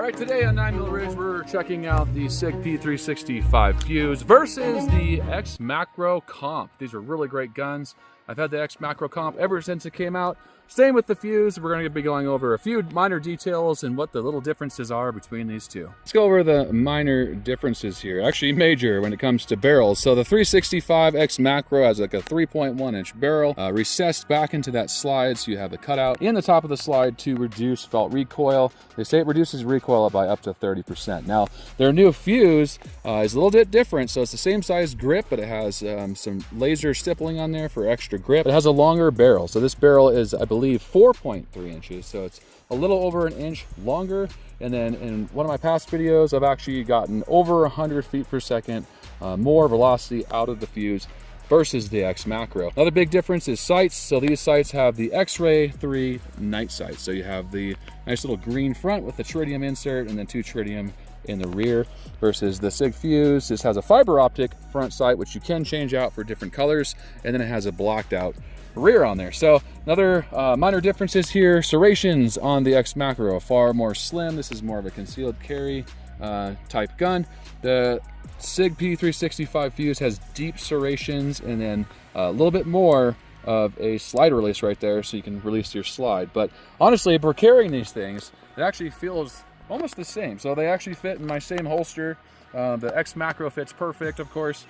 right, today on 9mm Ridge, we're checking out the Sig P365 Fuse versus the Xmacro Comp. These are really great guns. I've had the Xmacro Comp ever since it came out. Same with the Fuse. We're going to be going over a few minor details and what the little differences are between these two. Let's go over the minor differences here. Actually major when it comes to barrels. So the 365 Xmacro has like a 3.1 inch barrel, recessed back into that slide, so you have the cutout in the top of the slide to reduce felt recoil. They say it reduces recoil by up to 30%. Now their new Fuse is a little bit different. So it's the same size grip, but it has some laser stippling on there for extra grip. It has a longer barrel. So this barrel is, I believe, 4.3 inches, so it's a little over an inch longer. And then in one of my past videos, I've actually gotten over 100 feet per second more velocity out of the Fuse versus the Xmacro. Another big difference is sights. So these sights have the X-Ray 3 night sight. So you have the nice little green front with the tritium insert and then 2 tritium in the rear, versus the Sig Fuse. This has a fiber optic front sight, which you can change out for different colors, and then it has a blacked out rear on there. So another minor differences here. Serrations on the Xmacro are far more slim. This is more of a concealed carry type gun. The Sig P365 Fuse has deep serrations and then a little bit more of a slide release right there, so you can release your slide. But honestly, if we're carrying these things, it actually feels almost the same. So they actually fit in my same holster. The Xmacro fits perfect, of course.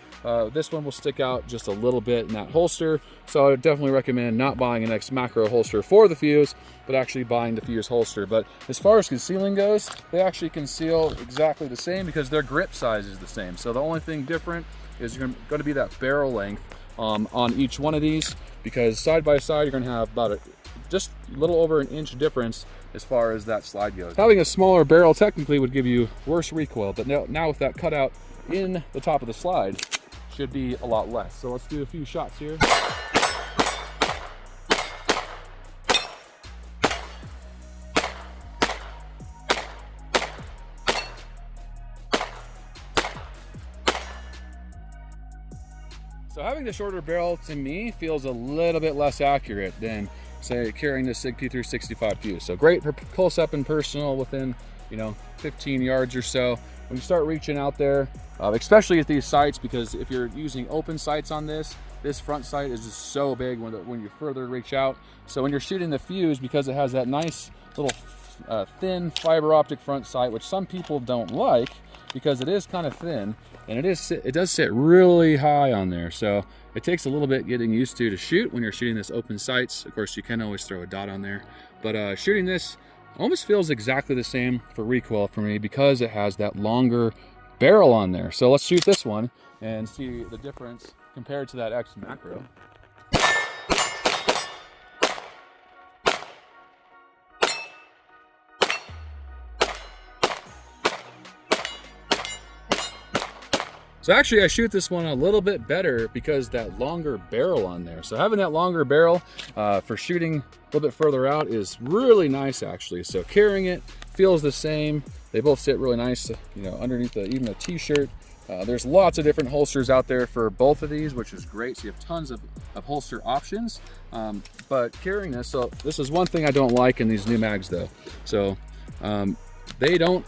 This one will stick out just a little bit in that holster. So I would definitely recommend not buying an Xmacro holster for the Fuse, but actually buying the Fuse holster. But as far as concealing goes, they actually conceal exactly the same because their grip size is the same. So the only thing different is going to be that barrel length on each one of these, because side by side you're going to have about just a little over an inch difference as far as that slide goes. Having a smaller barrel technically would give you worse recoil, but now with that cutout in the top of the slide, should be a lot less. So let's do a few shots here. So having the shorter barrel, to me, feels a little bit less accurate than, say, carrying the Sig P365 Fuse. So great for close up and personal within, 15 yards or so. When you start reaching out there, especially at these sights, because if you're using open sights on this front sight is just so big when you further reach out. So when you're shooting the Fuse, because it has that nice little thin fiber optic front sight, which some people don't like because it is kind of thin, and it does sit really high on there. So it takes a little bit getting used to shoot when you're shooting this open sights. Of course, you can always throw a dot on there, but shooting this almost feels exactly the same for recoil for me because it has that longer barrel on there. So let's shoot this one and see the difference compared to that Xmacro. So actually I shoot this one a little bit better because that longer barrel on there. So having that longer barrel for shooting a little bit further out is really nice actually. So carrying it feels the same. They both sit really nice, underneath even a t-shirt. There's lots of different holsters out there for both of these, which is great. So you have tons of holster options. But carrying this, so this is one thing I don't like in these new mags though. So they don't,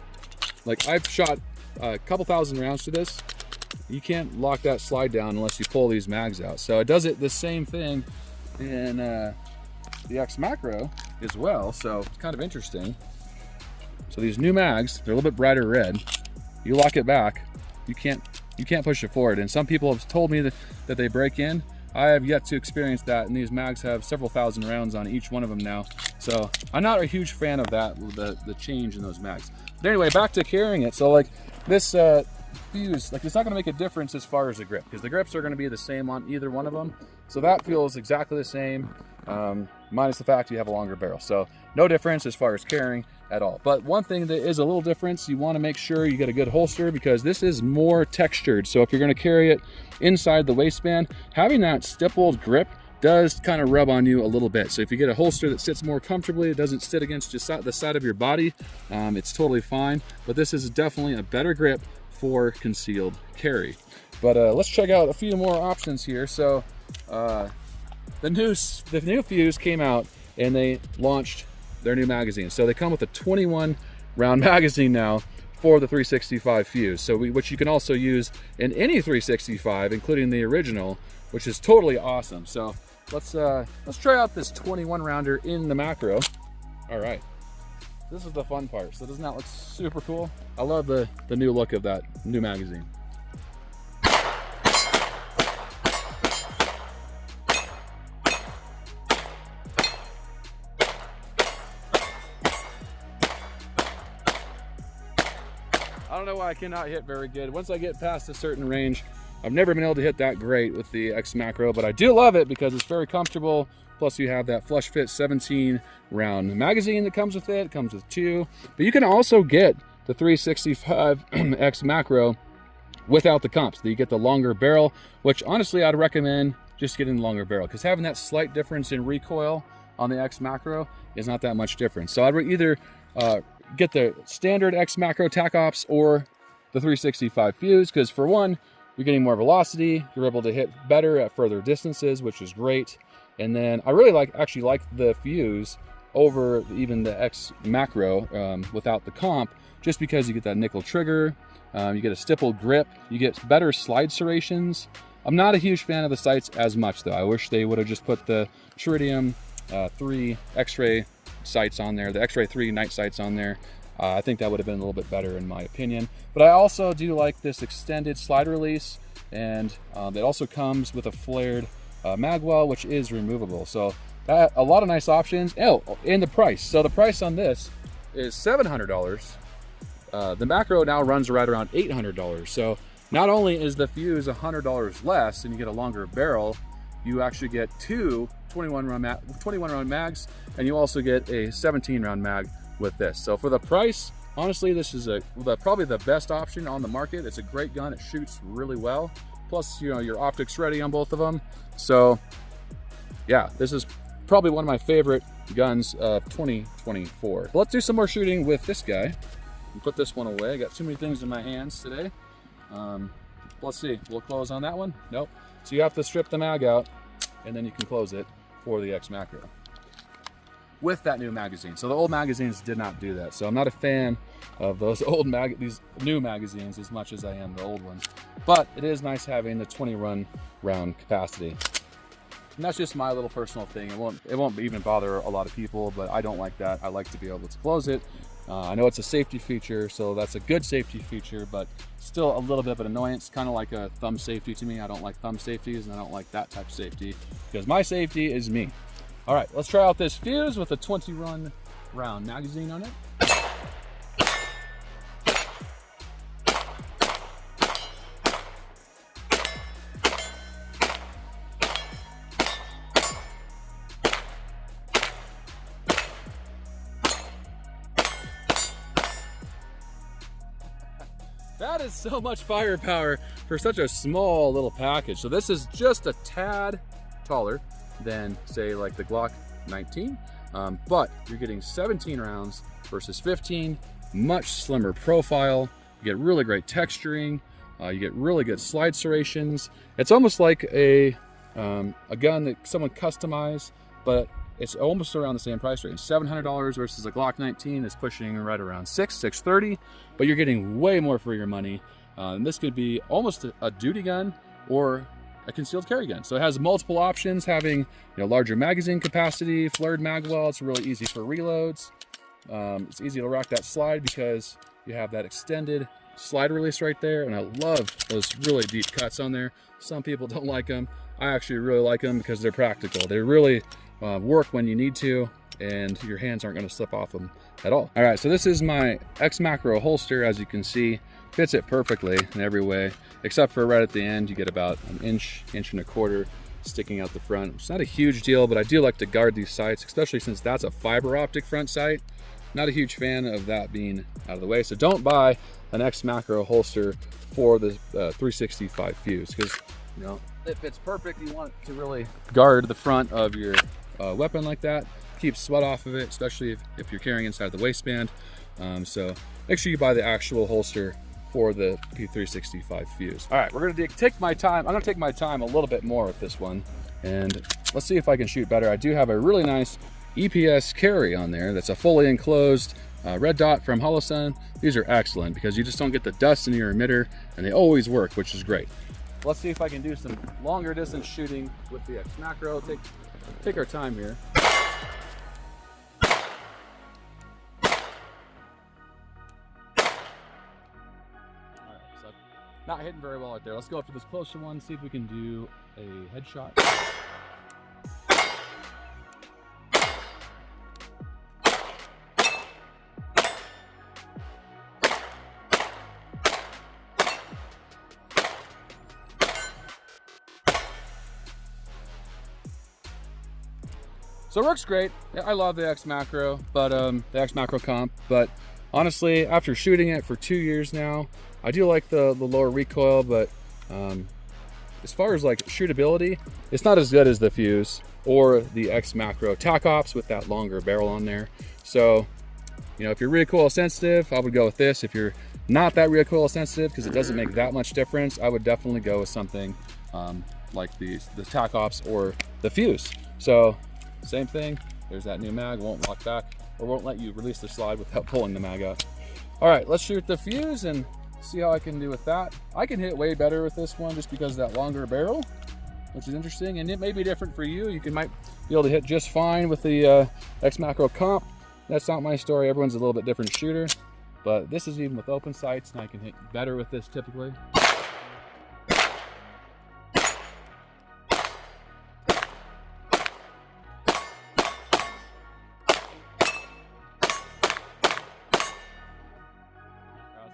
like, I've shot a couple thousand rounds to this. You can't lock that slide down unless you pull these mags out. So it does it the same thing in the Xmacro as well. So it's kind of interesting. So these new mags, they're a little bit brighter red. You lock it back, you can't push it forward. And some people have told me that they break in. I have yet to experience that, and these mags have several thousand rounds on each one of them now. So I'm not a huge fan of that, the change in those mags. But anyway, back to carrying it. So like this Fuse, like, it's not going to make a difference as far as the grip, because the grips are going to be the same on either one of them. So that feels exactly the same, minus the fact you have a longer barrel. So no difference as far as carrying at all. But one thing that is a little difference, you want to make sure you get a good holster, because this is more textured. So if you're going to carry it inside the waistband, having that stippled grip does kind of rub on you a little bit. So if you get a holster that sits more comfortably, it doesn't sit against just the side of your body, it's totally fine. But this is definitely a better grip for concealed carry. But let's check out a few more options here. So the new Fuse came out and they launched their new magazine. So they come with a 21 round magazine now for the 365 fuse. So which you can also use in any 365, including the original, which is totally awesome. So let's try out this 21 rounder in the macro. All right, this is the fun part. So doesn't that look super cool? I love the new look of that new magazine. I don't know why I cannot hit very good. Once I get past a certain range, I've never been able to hit that great with the Xmacro, but I do love it because it's very comfortable. Plus you have that flush fit 17 round magazine that comes with it. It comes with 2, but you can also get the 365 Xmacro without the comp. So you get the longer barrel, which honestly I'd recommend just getting the longer barrel, because having that slight difference in recoil on the Xmacro is not that much difference. So I'd either get the standard Xmacro tac ops or the 365 fuse, because for one, you're getting more velocity, you're able to hit better at further distances, which is great. And then I really actually like the fuse over even the Xmacro without the comp, just because you get that nickel trigger, you get a stippled grip, you get better slide serrations. I'm not a huge fan of the sights as much though. I wish they would have just put the Tritium 3 X-ray sights on there, the X-ray 3 night sights on there. I think that would have been a little bit better in my opinion. But I also do like this extended slide release, and it also comes with a flared mag well, which is removable. So that, a lot of nice options. Oh, and the price. So the price on this is $700. The macro now runs right around $800. So not only is the fuse $100 less and you get a longer barrel, you actually get 2 21 round mags, and you also get a 17 round mag with this. So for the price, honestly, this is probably the best option on the market. It's a great gun. It shoots really well. Plus, you know, your optics ready on both of them. So yeah, this is probably one of my favorite guns of 2024. But let's do some more shooting with this guy and put this one away. I got too many things in my hands today. Let's see, we'll close on that one. Nope. So you have to strip the mag out and then you can close it for the Xmacro with that new magazine. So the old magazines did not do that. So I'm not a fan of those these new magazines as much as I am the old ones. But it is nice having the 20 round capacity. And that's just my little personal thing. It won't even bother a lot of people, but I don't like that. I like to be able to close it. I know it's a safety feature, so that's a good safety feature, but still a little bit of an annoyance, kind of like a thumb safety to me. I don't like thumb safeties, and I don't like that type of safety, because my safety is me. All right, let's try out this fuse with a 20 round magazine on it. That is so much firepower for such a small little package. So this is just a tad taller than, say, like the Glock 19, but you're getting 17 rounds versus 15, much slimmer profile. You get really great texturing. You get really good slide serrations. It's almost like a gun that someone customized, but it's almost around the same price range. $700 versus a Glock 19 is pushing right around $630, but you're getting way more for your money. And this could be almost a duty gun or a concealed carry gun. So it has multiple options, having, you know, larger magazine capacity, flared mag well. It's really easy for reloads. It's easy to rock that slide because you have that extended slide release right there. And I love those really deep cuts on there. Some people don't like them. I actually really like them because they're practical. They really work when you need to, and your hands aren't going to slip off them at all. All right, so this is my Xmacro holster. As you can see, fits it perfectly in every way, except for right at the end. You get about an inch and a quarter sticking out the front. It's not a huge deal, but I do like to guard these sights, especially since that's a fiber optic front sight. Not a huge fan of that being out of the way. So don't buy an Xmacro holster for the 365 fuse, because, you know, it fits perfect. You want it to really guard the front of your weapon like that. Keep sweat off of it, especially if you're carrying inside the waistband. So make sure you buy the actual holster for the P365 fuse. All right, we're gonna take my time. I'm gonna take my time a little bit more with this one, and let's see if I can shoot better. I do have a really nice EPS carry on there. That's a fully enclosed red dot from Holosun. These are excellent because you just don't get the dust in your emitter, and they always work, which is great. Let's see if I can do some longer distance shooting with the Xmacro. Take our time here. Not hitting very well right there. Let's go up to this closer one, see if we can do a headshot. So it works great. I love the Xmacro, but the Xmacro comp, but honestly, after shooting it for 2 years now, I do like the lower recoil, but as far as like shootability, it's not as good as the Fuse or the Xmacro Tac Ops with that longer barrel on there. So, you know, if you're recoil sensitive, I would go with this. If you're not that recoil sensitive, because it doesn't make that much difference, I would definitely go with something like the Tac Ops or the Fuse. So, same thing. There's that new mag, won't lock back or won't let you release the slide without pulling the mag out. All right, let's shoot the Fuse and see how I can do with that. I can hit way better with this one just because of that longer barrel, which is interesting, and it may be different for you. You might be able to hit just fine with the Xmacro comp. That's not my story. Everyone's a little bit different shooter, but this is even with open sights, and I can hit better with this typically.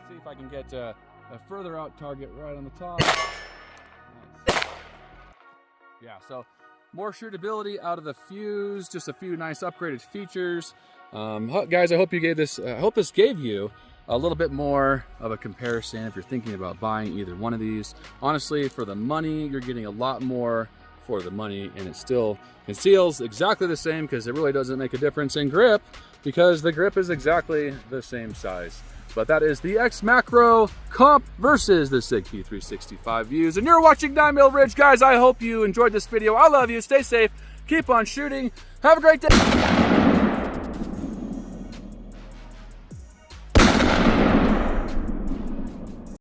See if I can get a further out target right on the top. Nice. Yeah, so more shootability out of the Fuse, just a few nice upgraded features. Guys, I hope you gave this. I hope this gave you a little bit more of a comparison if you're thinking about buying either one of these. Honestly, for the money, you're getting a lot more for the money, and it still conceals exactly the same because it really doesn't make a difference in grip because the grip is exactly the same size. But that is the Xmacro comp versus the Sig P365 Views. And you're watching 9 Mil Ridge, guys. I hope you enjoyed this video. I love you. Stay safe. Keep on shooting. Have a great day.